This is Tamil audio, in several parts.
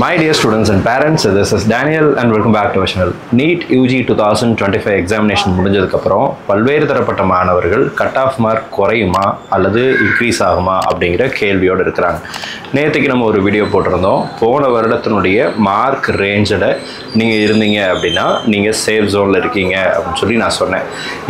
My dear students and parents, this is Daniel and welcome back to our channel. NEET UG 2025 examination முடிஞ்சதுக்கு அப்புறம் பல்வேறு தரப்பட்ட மாணவர்கள் கட் ஆஃப் மார்க் குறையுமா அல்லது இன்க்ரீஸ் ஆகுமா அப்படிங்கிற கேள்வியோடு இருக்கிறாங்க. நேற்றுக்கு நம்ம ஒரு வீடியோ போட்டிருந்தோம். போன வருடத்தினுடைய மார்க் ரேஞ்சில் நீங்கள் இருந்தீங்க அப்படின்னா நீங்கள் சேஃப் ஜோனில் இருக்கீங்க அப்படின்னு சொல்லி நான் சொன்னேன்.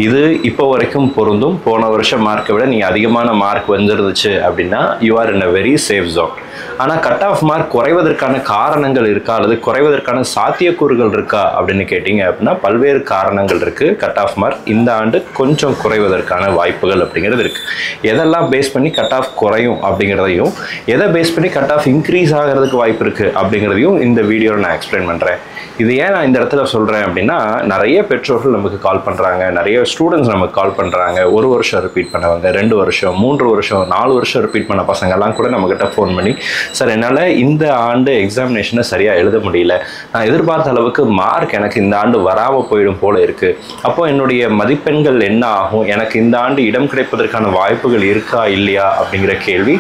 இது இப்போ வரைக்கும் பொருந்தும். போன வருஷம் மார்க்கை விட நீங்கள் அதிகமான மார்க் வந்துருந்துச்சு அப்படின்னா you are in a very safe zone. ஆனால் கட் ஆஃப் மார்க் குறைவதற்கான காரணங்கள் இருக்கா அல்லது குறைவதற்கான சாத்தியக்கூறுகள் இருக்கா அப்படின்னு கேட்டிங்க அப்படின்னா பல்வேறு காரணங்கள் இருக்குது. கட் ஆஃப் மார்க் இந்த ஆண்டு கொஞ்சம் குறைவதற்கான வாய்ப்புகள் அப்படிங்கிறது இருக்குது. எதெல்லாம் பேஸ் பண்ணி கட் ஆஃப் குறையும் அப்படிங்கிறதையும் எதை பேஸ் பண்ணி கட் ஆஃப் இன்க்ரீஸ் ஆகிறதுக்கு வாய்ப்பு இருக்குது அப்படிங்கிறதையும் இந்த வீடியோவில் நான் எக்ஸ்பிளைன் பண்ணுறேன். இது ஏன் நான் இந்த இடத்துல சொல்கிறேன் அப்படின்னா நிறைய பெற்றோர்கள் நமக்கு கால் பண்ணுறாங்க, நிறைய ஸ்டூடெண்ட்ஸ் நமக்கு கால் பண்ணுறாங்க. 1 வருஷம் ரிப்பீட் பண்ணவங்க, 2 வருஷம், 3 வருஷம், 4 வருஷம் ரிப்பீட் பண்ண பசங்கள்லாம் கூட நம்மக்கிட்ட ஃபோன் பண்ணி, சார் என்னால் இந்த ஆண்டு எக்ஸாமினேஷனை சரியாக எழுத முடியல, நான் எதிர்பார்த்த அளவுக்கு மார்க் எனக்கு இந்த ஆண்டு வராமல் போயிடும் போல இருக்குது, அப்போ என்னுடைய மதிப்பெண்கள் என்ன ஆகும், எனக்கு இந்த ஆண்டு இடம் கிடைப்பதற்கான வாய்ப்புகள் இருக்கா இல்லையா அப்படிங்கிற கேள்வி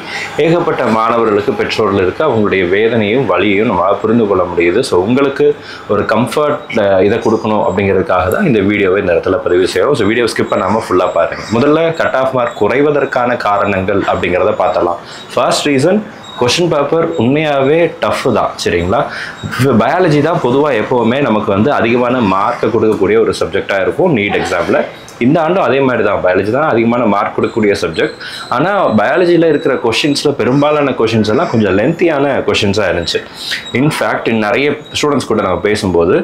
ஏகப்பட்ட மாணவர்களுக்கு பெற்றோர்கள் இருக்குது. அவங்களுடைய வேதனையும் வலியையும் நம்மளால் புரிந்து கொள்ள முடியுது. ஸோ உங்களுக்கு ஒரு கம்ஃபர்ட் இதை கொடுக்கணும் அப்படிங்கிறதுக்காக தான் இந்த வீடியோவை இந்த இடத்துல பதிவு செய்கிறோம். ஸோ வீடியோ ஸ்கிப் பண்ணாமல் ஃபுல்லாக பாருங்கள். முதல்ல கட் ஆஃப் மார்க் குறைவதற்கான காரணங்கள் அப்படிங்கிறத பார்த்தலாம். ஃபர்ஸ்ட் ரீசன், கொஷின் பேப்பர் உண்மையாகவே டஃப் தான். சரிங்களா? பயாலஜி தான் பொதுவாக எப்போவுமே நமக்கு வந்து அதிகமான மார்க்கை கொடுக்கக்கூடிய ஒரு சப்ஜெக்டாக இருக்கும் நீட் எக்ஸாமில். இந்த ஆண்டும் அதே மாதிரி தான், பயாலஜி தான் அதிகமான மார்க் கொடுக்கக்கூடிய சப்ஜெக்ட். ஆனால் பயாலஜியில் இருக்கிற கொஷின்ஸில் பெரும்பாலான கொஷின்ஸ் எல்லாம் கொஞ்சம் லென்த்தியான கொஷின்ஸாக இருந்துச்சு. இன்ஃபேக்ட் நிறைய ஸ்டூடெண்ட்ஸ் கூட நம்ம பேசும்போது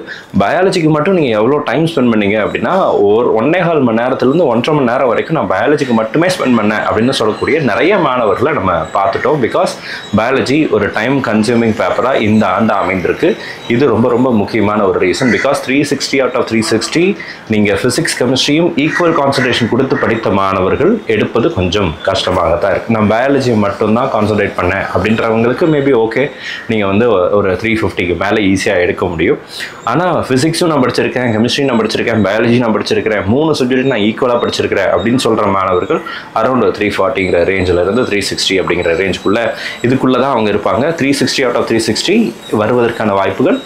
பயாலஜிக்கு மட்டும் நீங்கள் எவ்வளோ டைம் ஸ்பெண்ட் பண்ணீங்க அப்படின்னா 1.25 மணி நேரத்துலேருந்து 1.5 மணி நேரம் வரைக்கும் நான் பயாலஜிக்கு மட்டுமே ஸ்பெண்ட் பண்ணேன் அப்படின்னு சொல்லக்கூடிய நிறைய மாணவர்களை நம்ம பார்த்துட்டோம். பிகாஸ் பயாலஜி ஒரு டைம் கன்சியூமிங் பேப்பராக இந்த ஆண்டு அமைந்திருக்கு. இது ரொம்ப ரொம்ப முக்கியமான ஒரு ரீசன். பிகாஸ் 360 out of 360 நீங்கள் ஃபிசிக்ஸ் கெமிஸ்ட்ரியும் ஈக்குவல் கான்சன்ட்ரேஷன் கொடுத்து படித்த மாணவர்கள் எடுப்பது கொஞ்சம் கஷ்டமாகத்தான் இருக்குது. நான் பயாலஜியை மட்டும்தான் கான்சன்ட்ரேட் பண்ணேன் அப்படின்றவங்களுக்கு மேபி ஓகே, நீங்கள் வந்து ஒரு 350க்கு மேலே ஈஸியாக எடுக்க முடியும். ஆனால் ஃபிசிக்ஸும் நான் படிச்சிருக்கேன், கெமிஸ்ட்ரியும் நான் படிச்சிருக்கேன், பயாலஜி நான் படிச்சிருக்கிறேன், 3 சப்ஜெக்ட் நான் ஈக்குவலாக படிச்சிருக்கிறேன் அப்படின்னு சொல்கிற மாணவர்கள் அரௌண்ட் 340ங்கிற ரேஞ்சில் இருந்து 360 அப்படிங்கிற ரேஞ்சுக்குள்ளே இதுக்குள்ளே தான் அவங்க இருப்பாங்க. 360 out of 360 வருவதற்கான வாய்ப்புகள்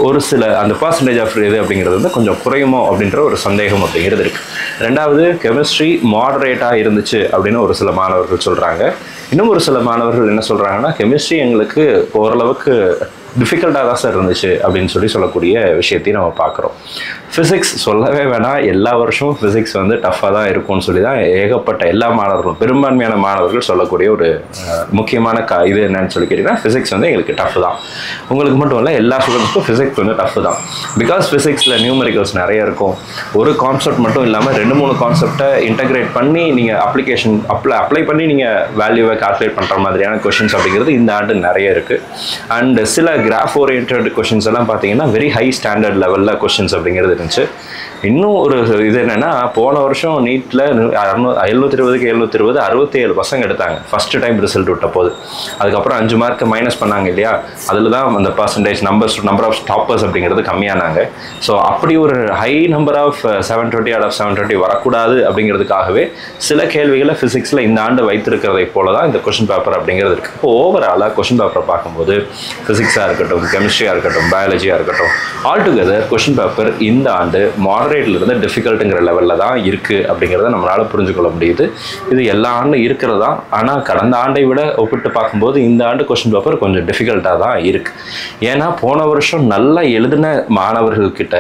ஒரு சில அந்த பர்சன்டேஜ் ஆஃப் இது அப்படிங்கிறது வந்து கொஞ்சம் குறையுமோ அப்படின்ற ஒரு சந்தேகம் அப்படிங்கிறது இருக்குது. ரெண்டாவது, கெமிஸ்ட்ரி மாடரேட்டாக இருந்துச்சு அப்படின்னு ஒரு சில மாணவர்கள் சொல்கிறாங்க. இன்னும் ஒரு சில மாணவர்கள் என்ன சொல்கிறாங்கன்னா, கெமிஸ்ட்ரி எங்களுக்கு ஓரளவுக்கு டிஃபிகல்ட்டாக தான் சார் இருந்துச்சு அப்படின்னு சொல்லக்கூடிய விஷயத்தையும் நம்ம பார்க்குறோம். ஃபிசிக்ஸ் சொல்லவே வேணாம், எல்லா வருஷமும் ஃபிசிக்ஸ் வந்து டஃப்பாக தான் இருக்கும்னு சொல்லி தான் ஏகப்பட்ட எல்லா மாணவர்களும் பெரும்பான்மையான மாணவர்கள் சொல்லக்கூடிய ஒரு முக்கியமான இது என்னன்னு சொல்லி கேட்டிங்கன்னா, ஃபிசிக்ஸ் வந்து எங்களுக்கு டஃப் தான். உங்களுக்கு மட்டும் இல்லை, எல்லா ஸ்டூடெண்ட்ஸ்க்கும் ஃபிசிக்ஸ் வந்து டஃப் தான். பிகாஸ் ஃபிசிக்ஸில் நியூமரிக்கல்ஸ் நிறைய இருக்கும். ஒரு கான்செப்ட் மட்டும் இல்லாமல் 2-3 கான்செப்டை இன்டகிரேட் பண்ணி நீங்கள் அப்ளை பண்ணி நீங்கள் வேல்யூவை கால்குலேட் பண்ணுற மாதிரியான கொஷின்ஸ் அப்படிங்கிறது இந்த ஆண்டு நிறைய இருக்குது. அண்ட் சில கிராஃப் ஓரியன்ட் கொஷின்ஸ் எல்லாம் பார்த்தீங்கன்னா வெரி ஹை ஸ்டாண்டர்ட் லெவலில் கொஷின்ஸ் அப்படிங்கிறது இருந்துச்சு. இன்னும் ஒரு இது என்னென்னா, போன வருஷம் நீட்டில் 720க்கு 720 67 பசங்க எடுத்தாங்க ஃபஸ்ட்டு டைம் ரிசல்ட் விட்ட போது. அதுக்கப்புறம் 5 மார்க்கு மைனஸ் பண்ணாங்க இல்லையா, அதில் தான் அந்த பர்சன்டேஜ் நம்பர் ஆஃப் டாப்பர்ஸ் அப்படிங்கிறது கம்மியானாங்க. ஸோ அப்படி ஒரு high number of 720 out of 720 வரக்கூடாது அப்படிங்கிறதுக்காகவே சில கேள்விகளை ஃபிசிக்ஸில் இந்த ஆண்டு வைத்திருக்கிறதை போல தான் இந்த கொஷின் பேப்பர் அப்படிங்கிறது இருக்குது. இப்போ ஓவராலாக கொஷின் பேப்பரை பார்க்கும்போது ஃபிசிக்ஸாக இருக்கட்டும், கெமிஸ்ட்ரியாக இருக்கட்டும், பயாலஜியாக இருக்கட்டும், ஆல் டுகெதர் கொஷின் பேப்பர் இந்த ஆண்டு மாடரேட்லேருந்து டிஃபிகல்ட்டுங்கிற லெவலில் தான் இருக்குது அப்படிங்கிறத நம்மளால் புரிஞ்சுக்கொள்ள முடியுது. இது எல்லா ஆண்டும் இருக்கிறதா, ஆனால் கடந்த ஆண்டை விட ஒப்பிட்டு பார்க்கும்போது இந்த ஆண்டு கொஷின் பேப்பர் கொஞ்சம் டிஃபிகல்ட்டாக தான் இருக்குது. ஏன்னா போன வருஷம் நல்லா எழுதின மாணவர்கள்கிட்ட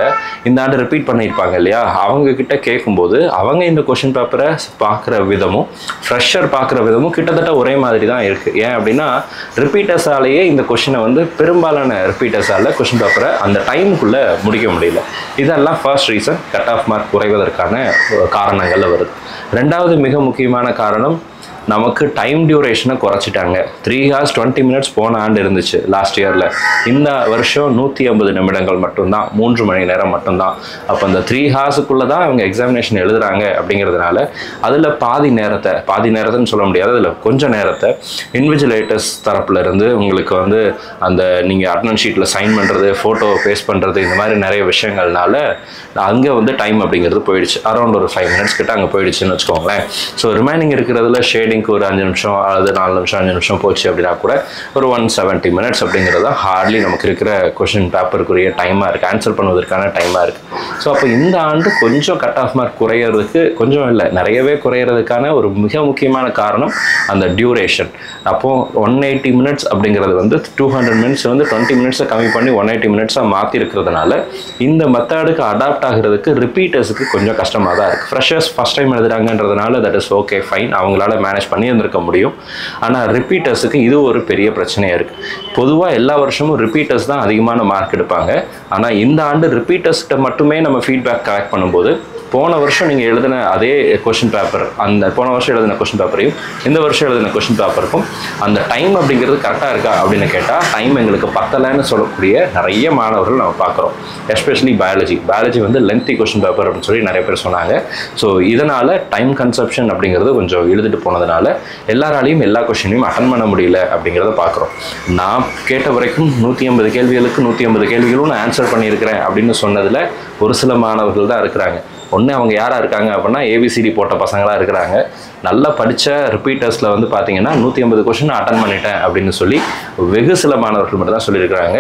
இந்த ஆண்டு ரிப்பீட் பண்ணியிருப்பாங்க இல்லையா, அவங்கக்கிட்ட கேட்கும்போது அவங்க இந்த கொஷின் பேப்பரை பார்க்குற விதமும் ஃப்ரெஷர் பார்க்குற விதமும் கிட்டத்தட்ட ஒரே மாதிரி தான் இருக்குது. ஏன் அப்படின்னா ரிப்பீட்டர்ஸாலேயே இந்த கொஷினை வந்து பெரும்பாலான ரிப்பீட்டர்ஸால் கொஷின் பேப்பரை அந்த டைமுக்குள்ளே முடிக்க முடியல. இதெல்லாம் first reason cut off mark குறைவதற்கான காரணங்களில் வருது. ரெண்டாவது மிக முக்கியமான காரணம், நமக்கு டைம் டியூரேஷனை குறைச்சிட்டாங்க. 3 hours 20 minutes போன ஆண்டு இருந்துச்சு லாஸ்ட் இயரில். இந்த வருஷம் 150 நிமிடங்கள் மட்டும்தான், 3 மணி நேரம் மட்டும்தான். அப்போ அந்த 3 hours தான் அவங்க எக்ஸாமினேஷன் எழுதுகிறாங்க அப்படிங்கிறதுனால அதில் பாதி நேரத்தைன்னு சொல்ல முடியாது, அதில் கொஞ்சம் நேரத்தை இன்விஜிலேட்டர்ஸ் தரப்பில் இருந்து உங்களுக்கு வந்து அந்த நீங்கள் அட்டெண்டன்ஸ் ஷீட்டில் சைன் பண்ணுறது, ஃபோட்டோ பேஸ்ட் பண்ணுறது, இந்த மாதிரி நிறைய விஷயங்கள்னால அங்கே வந்து டைம் அப்படிங்கிறது போயிடுச்சு. அரௌண்ட் ஒரு 5 minutes கிட்ட அங்கே போயிடுச்சுன்னு வச்சுக்கோங்களேன். ஸோ ரிமைனிங் இருக்கிறதுல ஷேடிங் ரீடிங்க்கு ஒரு 5 நிமிஷம் அல்லது 4 நிமிஷம் 5 நிமிஷம் போச்சு அப்படின்னா கூட ஒரு 170 minutes அப்படிங்கிறது தான் ஹார்ட்லி நமக்கு இருக்கிற கொஷின் பேப்பருக்குரிய டைமாக இருக்குது, ஆன்சர் பண்ணுவதற்கான டைமாக இருக்குது. ஸோ அப்போ இந்த ஆண்டு கொஞ்சம் கட் ஆஃப் மார்க் குறையிறதுக்கு, கொஞ்சம் இல்லை நிறையவே குறையிறதுக்கான ஒரு மிக முக்கியமான காரணம் அந்த டியூரேஷன். அப்போது 180 minutes அப்படிங்கிறது வந்து 200 minutes வந்து 20 minutes கம்மி பண்ணி 180 minutes மாற்றி இருக்கிறதுனால இந்த மெத்தடுக்கு அடாப்ட் ஆகிறதுக்கு ரிப்பீட்டர்ஸுக்கு கொஞ்சம் கஷ்டமாக தான் இருக்குது. ஃப்ரெஷர்ஸ் ஃபஸ்ட் டைம் எழுதுறாங்கன்றதுனால தட் இஸ் ஓகே ஃபைன், அவங்களால மேனேஜ் பண்ணி இருந்திருக்க முடியும். ஆனால் ரிப்பீட்டர்ஸுக்கு இது ஒரு பெரிய பிரச்சனையாக இருக்குது. பொதுவாக எல்லா வருஷமும் ரிப்பீட்டர்ஸ் தான் அதிகமான மார்க் எடுப்பாங்க. ஆனால் இந்த ஆண்டு ரிப்பீட்டர்ஸ்கிட்ட மட்டுமே நம்ம ஃபீட்பேக் கலெக்ட் பண்ணும்போது போன வருஷம் நீங்கள் எழுதின அதே கொஷின் பேப்பர், அந்த போன வருஷம் எழுதின கொஷின் பேப்பரையும் இந்த வருஷம் எழுதின கொஷின் பேப்பருக்கும் அந்த டைம் அப்படிங்கிறது கரெக்டாக இருக்கா அப்படின்னு கேட்டால் டைம் எங்களுக்கு பத்தலைன்னு சொல்லக்கூடிய நிறைய மாணவர்கள் நம்ம பார்க்குறோம். எஸ்பெஷலி பயாலஜி வந்து லென்த்தி கொஷின் பேப்பர் அப்படின்னு சொல்லி நிறைய பேர் சொன்னாங்க. ஸோ இதனால் டைம் கன்சப்ஷன் அப்படிங்கிறது கொஞ்சம் எழுதிட்டு போனதுனால எல்லாராலையும் எல்லா கொஷினையும் அட்டன் பண்ண முடியல அப்படிங்கிறத பார்க்குறோம். நான் கேட்ட வரைக்கும் 180 கேள்விகளுக்கு 180 கேள்விகளும் நான் ஆன்சர் பண்ணியிருக்கிறேன் அப்படின்னு சொன்னதில் ஒரு சில மாணவர்கள் தான் இருக்கிறாங்க. ஒன்று அவங்க யாராக இருக்காங்க அப்படின்னா ஏபிசிடி போட்ட பசங்களாக இருக்கிறாங்க. நல்லா படித்த ரிப்பீட்டர்ஸில் வந்து பார்த்தீங்கன்னா 180 கொஷின் அட்டன் பண்ணிட்டேன் அப்படின்னு சொல்லி வெகு சில மாணவர்கள் மட்டும் தான் சொல்லியிருக்கிறாங்க.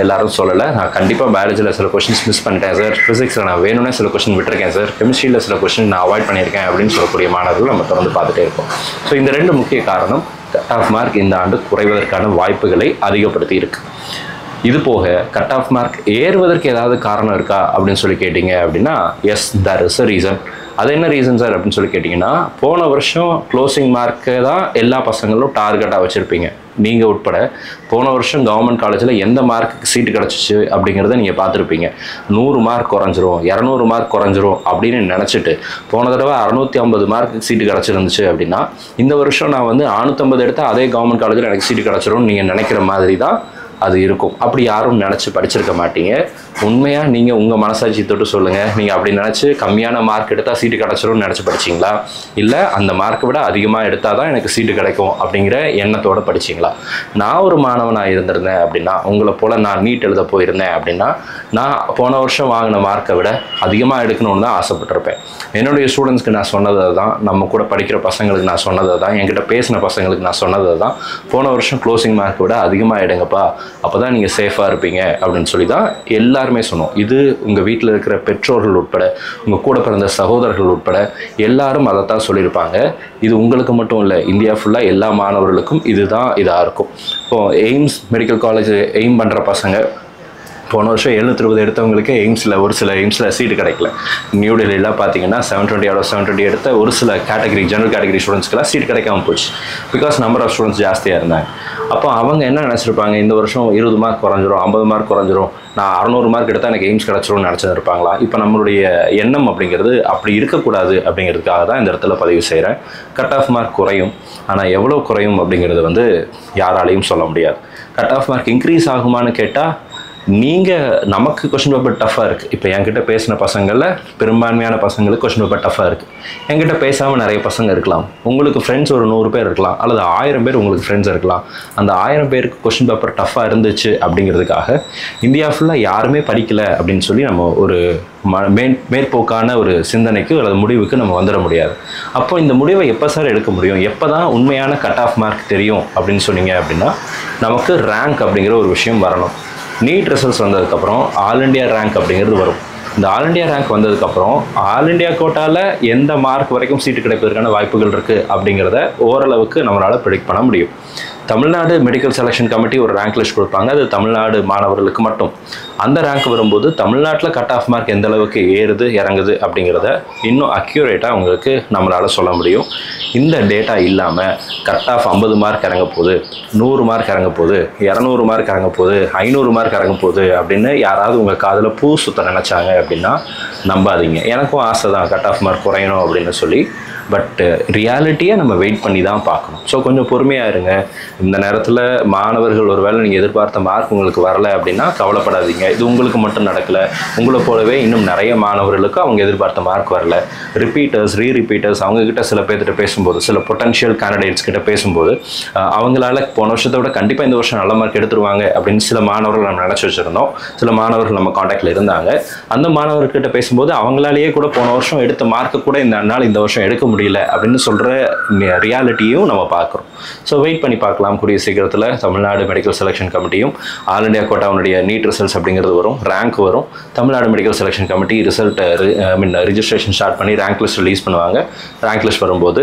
எல்லாரும் சொல்லலை. நான் கண்டிப்பாக பயாலஜியில் சில கொஷின்ஸ் மிஸ் பண்ணிட்டேன் சார், ஃபிசிக்ஸில் நான் வேணும்னே சில கொஷின் விட்டுருக்கேன் சார், கெமிஸ்ட்ரியில் சில கொஷின் நான் அவாய்ட் பண்ணியிருக்கேன் அப்படின்னு சொல்லக்கூடிய மாணவர்கள் நம்ம தொடர்ந்து பார்த்துட்டே இருக்கோம். ஸோ இந்த 2 முக்கிய காரணம் கட் ஆஃப் மார்க் இந்த ஆண்டு குறைவதற்கான வாய்ப்புகளை அதிகப்படுத்தி இருக்கு. இது போக கட் ஆஃப் மார்க் ஏறுவதற்கு ஏதாவது காரணம் இருக்கா அப்படின்னு சொல்லி கேட்டிங்க அப்படின்னா yes, there is a reason. அது என்ன ரீசன் சார் அப்படின்னு சொல்லி கேட்டிங்கன்னா, போன வருஷம் க்ளோசிங் மார்க்கை தான் எல்லா பசங்களும் டார்கெட்டாக வச்சுருப்பீங்க. நீங்கள் உட்பட போன வருஷம் கவர்மெண்ட் காலேஜில் எந்த மார்க்குக்கு சீட்டு கிடச்சிச்சு அப்படிங்கிறத நீங்கள் பார்த்துருப்பீங்க. 100 மார்க் குறைஞ்சிரும், 200 மார்க் குறைஞ்சிரும் அப்படின்னு நினச்சிட்டு போன தடவை 650 மார்க்குக்கு சீட்டு கிடச்சிருந்துச்சு அப்படின்னா இந்த வருஷம் நான் வந்து 450 எடுத்தால் அதே கவர்மெண்ட் காலேஜில் எனக்கு சீட்டு கிடச்சிரும்னு நீங்கள் நினைக்கிற மாதிரி தான் அது இருக்கும். அப்படி யாரும் நினச்சி படிச்சிருக்க மாட்டீங்க. உண்மையாக நீங்கள் உங்கள் மனசாட்சி தொட்டு சொல்லுங்கள், நீங்கள் அப்படி நினச்சி கம்மியான மார்க் எடுத்தால் சீட்டு கிடச்சிரும்னு நினச்சி படிச்சிங்களா, இல்லை அந்த மார்க்கை விட அதிகமாக எடுத்தால் தான் எனக்கு சீட்டு கிடைக்கும் அப்படிங்கிற எண்ணத்தோடு படிச்சிங்களா? நான் ஒரு மாணவனாக இருந்திருந்தேன் அப்படின்னா, உங்களை போல் நான் நீட் எழுத போயிருந்தேன் அப்படின்னா, நான் போன வருஷம் வாங்கின மார்க்கை விட அதிகமாக எடுக்கணும்னு தான் ஆசைப்பட்டிருப்பேன். என்னுடைய ஸ்டூடெண்ட்ஸ்க்கு நான் சொன்னதை தான், நம்ம கூட படிக்கிற பசங்களுக்கு நான் சொன்னதை தான், என்கிட்ட பேசின பசங்களுக்கு நான் சொன்னதை தான், போன வருஷம் க்ளோசிங் மார்க்கை விட அதிகமாக எடுங்கப்பா, அப்போ தான் நீங்கள் சேஃபாக இருப்பீங்க அப்படின்னு சொல்லி தான் எல்லாருமே சொன்னோம். இது உங்கள் வீட்டில் இருக்கிற பெற்றோர்கள் உட்பட, உங்கள் கூட பிறந்த சகோதரர்கள் உட்பட எல்லாரும் அதைத்தான் சொல்லியிருப்பாங்க. இது உங்களுக்கு மட்டும் இல்லை, இந்தியா ஃபுல்லாக எல்லா மாணவர்களுக்கும் இதுதான் இதாக இருக்கும். இப்போது எய்ம்ஸ் மெடிக்கல் காலேஜ் எய்ம் பண்ணுற பசங்க போன வருஷம் 720 எடுத்தவங்களுக்கு ஒரு சில எய்ம்ஸில் சீட்டு கிடைக்கல. நியூ டெல்லியில் பார்த்தீங்கன்னா 720 out of 720 எடுத்த ஒரு சில கேட்டகரி, ஜெனரல் கேட்டகரி ஸ்டூடெண்ட்ஸ்க்கெல்லாம் சீட் கிடைக்காம போச்சு. பிகாஸ் நம்பர் ஆஃப் ஸ்டூடெண்ட்ஸ் ஜாஸ்தியாக இருந்தாங்க. அப்போ அவங்க என்ன நினச்சிருப்பாங்க, இந்த வருஷம் 20 மார்க் குறைஞ்சிரும், 50 மார்க் குறைஞ்சிரும், நான் 600 மார்க் எடுத்தால் எனக்கு எய்ம்ஸ் கிடச்சிரும்னு நினச்சிருப்பாங்களா? இப்போ நம்மளுடைய எண்ணம் அப்படிங்கிறது அப்படி இருக்கக்கூடாது அப்படிங்கிறதுக்காக தான் இந்த இடத்துல பதிவு செய்கிறேன். கட் ஆஃப் மார்க் குறையும், ஆனால் எவ்வளோ குறையும் அப்படிங்கிறது வந்து யாராலையும் சொல்ல முடியாது. கட் ஆஃப் மார்க் இன்க்ரீஸ் ஆகுமான்னு கேட்டால், நமக்கு கொஷின் பேப்பர் டஃப்பாக இருக்குது. இப்போ என்கிட்ட பேசின பசங்களில் பெரும்பான்மையான பசங்களுக்கு கொஷின் பேப்பர் டஃப்பாக இருக்குது. என்கிட்ட பேசாமல் நிறைய பசங்க இருக்கலாம். உங்களுக்கு ஃப்ரெண்ட்ஸ் ஒரு 100 பேர் இருக்கலாம், அல்லது 1000 பேர் உங்களுக்கு ஃப்ரெண்ட்ஸ் இருக்கலாம். அந்த 1000 பேருக்கு கொஷின் பேப்பர் டஃப்பாக இருந்துச்சு அப்படிங்கிறதுக்காக இந்தியா ஃபுல்லாக யாருமே படிக்கலை அப்படின்னு சொல்லி நம்ம ஒரு மேற்போக்கான ஒரு சிந்தனைக்கு அல்லது முடிவுக்கு நம்ம வந்துட முடியாது. அப்போ இந்த முடிவை எப்போ சார் எடுக்க முடியும், எப்போ தான் உண்மையான கட் ஆஃப் மார்க் தெரியும் அப்படின்னு சொன்னீங்க அப்படின்னா, நமக்கு ரேங்க் அப்படிங்கிற ஒரு விஷயம் வரணும். நீட் ரிசல்ட்ஸ் வந்ததுக்கப்புறம் ஆல் இண்டியா ரேங்க் அப்படிங்கிறது வரும். இந்த ஆல் இண்டியா ரேங்க் வந்ததுக்கப்புறம் ஆல் இண்டியா கோட்டாவில் எந்த மார்க் வரைக்கும் சீட்டு கிடைப்பதற்கான வாய்ப்புகள் இருக்குது அப்படிங்கிறத ஓரளவுக்கு நம்மளால் ப்ரெடிக்ட் பண்ண முடியும். தமிழ்நாடு மெடிக்கல் செலெக்ஷன் கமிட்டி ஒரு ரேங்க் லிஸ்ட் கொடுப்பாங்க, அது தமிழ்நாடு மாணவர்களுக்கு மட்டும். அந்த ரேங்க் வரும்போது தமிழ்நாட்டில் கட் ஆஃப் மார்க் எந்த அளவுக்கு ஏறுது இறங்குது அப்படிங்கிறத இன்னும் அக்யூரேட்டாக உங்களுக்கு நம்மளால் சொல்ல முடியும். இந்த டேட்டா இல்லாமல் கட் ஆஃப் 50 மார்க் இறங்க போகுது, 100 மார்க் இறங்க போகுது, 200 மார்க் இறங்க போகுது, 500 மார்க் இறங்க போகுது அப்படின்னு யாராவது உங்கள் காதில் பூ சுத்த நினச்சாங்க அப்படின்னா நம்பாதீங்க. எனக்கும் ஆசை தான் கட் ஆஃப் மார்க் குறையணும் அப்படின்னு சொல்லி. பட் ரியாலிட்டியை நம்ம வெயிட் பண்ணி தான் பார்க்கணும். ஸோ கொஞ்சம் பொறுமையாக இருங்க. இந்த நேரத்தில் மாணவர்கள் ஒரு வேளை நீங்கள் எதிர்பார்த்த மார்க் உங்களுக்கு வரலை அப்படின்னா கவலைப்படாதீங்க. இது உங்களுக்கு மட்டும் நடக்கலை, உங்களை போலவே இன்னும் நிறைய மாணவர்களுக்கு அவங்க எதிர்பார்த்த மார்க் வரல. ரிப்பீட்டர்ஸ், ரீரிப்பீட்டர்ஸ் அவங்கக்கிட்ட சில பேர்கிட்ட பேசும்போது, சில பொட்டன்ஷியல் கேண்டிடேட்ஸ் கிட்ட பேசும்போது அவங்களால போன வருஷத்தை விட கண்டிப்பாக இந்த வருஷம் நல்ல மார்க் எடுத்துருவாங்க அப்படின்னு சில மாணவர்கள் நம்ம நினச்சி வச்சுருந்தோம். சில மாணவர்கள் நம்ம காண்டாக்டில் இருந்தாங்க. அந்த மாணவர்கிட்ட பேசும்போது அவங்களாலேயே கூட போன வருஷம் எடுத்த மார்க்கு கூட இந்த வருஷம் எடுக்க முடியல அப்படின்னு சொல்கிற ரியாலிட்டியும் நம்ம பார்க்குறோம். ஸோ வெயிட் பண்ணி பார்க்கலாம். கூடிய சீக்கிரத்தில் தமிழ்நாடு மெடிக்கல் செலெக்ஷன் கமிட்டியும் ஆல் இண்டியா கோட்டாவுடைய நீட் ரிசல்ட்ஸ் அப்படிங்கிறது வரும், ரேங்க் வரும். Tamil Nadu medical selection committee result registration start பண்ணி ரேங்க் லிஸ்ட் ரிலீஸ் பண்ணுவாங்க. ரேங்க் லிஸ்ட் வரும்போது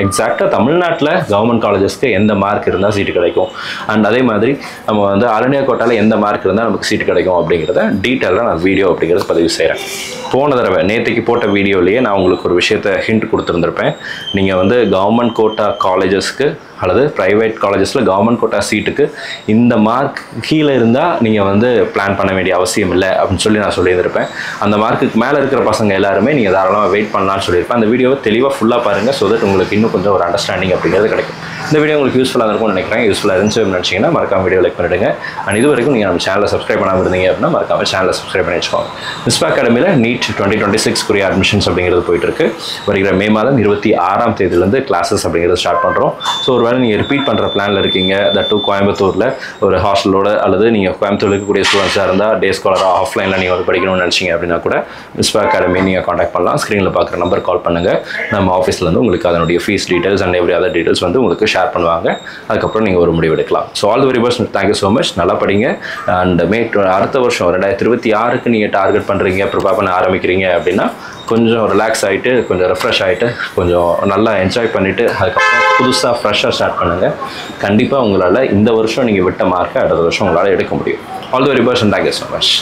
எக்ஸாக்டாக தமிழ்நாட்டில் கவர்மெண்ட் காலேஜஸ்க்கு எந்த மார்க் இருந்தால் சீட்டு கிடைக்கும், அண்ட் அதே மாதிரி நம்ம வந்து ஆல் இண்டியா கோட்டாவில் எந்த மார்க் இருந்தால் நமக்கு சீட்டு கிடைக்கும் அப்படிங்கிறத டீட்டெயிலாக நான் வீடியோ அப்படிங்கிறது பதிவு செய்கிறேன். போன தடவை நேற்றுக்கு போட்ட வீடியோலேயே நான் உங்களுக்கு ஒரு விஷயத்தை ஹிண்ட் கொடுத்துருந்துருப்பேன். நீங்கள் வந்து கவர்மெண்ட் கோட்டா காலேஜஸ்க்கு அல்லது ப்ரைவேட் காலேஜஸில் கவர்மெண்ட் கோட்டா சீட்டுக்கு இந்த மார்க் கீழே இருந்தால் நீங்கள் வந்து பிளான் பண்ண வேண்டிய அவசியம் இல்லை அப்படின்னு சொல்லி நான் சொல்லியிருந்திருப்பேன். அந்த மார்க்குக்கு மேலே இருக்கிற பசங்க எல்லாருமே நீங்கள் தாராளமாக வெயிட் பண்ணலான்னு சொல்லியிருப்பேன். அந்த வீடியோவை தெளிவாக ஃபுல்லாக பாருங்கள். ஸோ தட் உங்களுக்கு இன்னும் கொஞ்சம் ஒரு அண்டர்ஸ்டாண்டிங் அப்படிங்கிறது கிடைக்கும். இந்த வீடியோ உங்களுக்கு யூஸ்ஃபுல்லாக இருக்கும்னு நினைக்கிறேன். யூஸ்ஃபுல்லாக இருந்துச்சு நினச்சிங்கன்னா மறக்காம வீடியோ லைக் பண்ணிடுங்க. அண்ட் இது வரைக்கும் நீங்கள் நம்ம சேனலை சப்ஸ்கிரைப் பண்ணாமல் இருந்தீங்க அப்படின்னா மறக்காம சேனலை சப்ஸ்கிரைப் பண்ணி வச்சுக்கோங்க. மிஸ்பா அகாடமியில் நீட் 2026 அட்மிஷன்ஸ் அப்படிங்கிறது போயிட்டு இருக்கு. வருகிற மே மாதம் 26ஆம் தேதியிலேருந்து கிளாஸஸ் அப்படிங்கிறது ஸ்டார்ட் பண்ணுறோம். ஸோ ஒருவேளை நீங்கள் ரிப்பீட் பண்ணுற பிளானில் இருக்கீங்க, தட் டூ கோயம்புத்தூரில் ஒரு ஹாஸ்டலோட அல்லது நீங்கள் கோயம்புத்தூர் இருக்கக்கூடிய ஸ்டூடெண்ட்ஸாக இருந்தால் டே ஸ்காலராக ஆஃப்லைனில் நீங்கள் வந்து படிக்கணும்னு நினச்சிங்க அப்படின்னா கூட மிஸ்பா அகாடமி நீங்கள் காண்டாக்ட் பண்ணலாம். ஸ்க்ரீனில் பார்க்குற நம்பர் கால் பண்ணுங்கள். நம்ம ஆஃபீஸ்லேருந்து உங்களுக்கு அதனுடைய fees details and every other details வந்து உங்களுக்கு ஷேர் பண்ணுவாங்க. அதுக்கப்புறம் நீங்கள் ஒரு முடிவு எடுக்கலாம். So all the very best. Thank you so much. நல்லா படிங்க. அண்ட் அடுத்த வருஷம் 2026க்கு நீங்கள் டார்கெட் பண்ணுறீங்க, ப்ரிப்பேர் பண்ண ஆரம்பிக்கிறீங்க அப்படின்னா கொஞ்சம் ரிலாக்ஸ் ஆகிட்டு, கொஞ்சம் ரெஃப்ரெஷ் ஆகிட்டு, கொஞ்சம் நல்லா என்ஜாய் பண்ணிவிட்டு அதுக்கப்புறம் புதுசாக ஃப்ரெஷ்ஷாக ஸ்டார்ட் பண்ணுங்கள். கண்டிப்பாக உங்களால் இந்த வருஷம் நீங்கள் விட்ட மார்க்கை அடுத்த வருஷம் உங்களால் எடுக்க முடியும். All the very best. Thank you so much.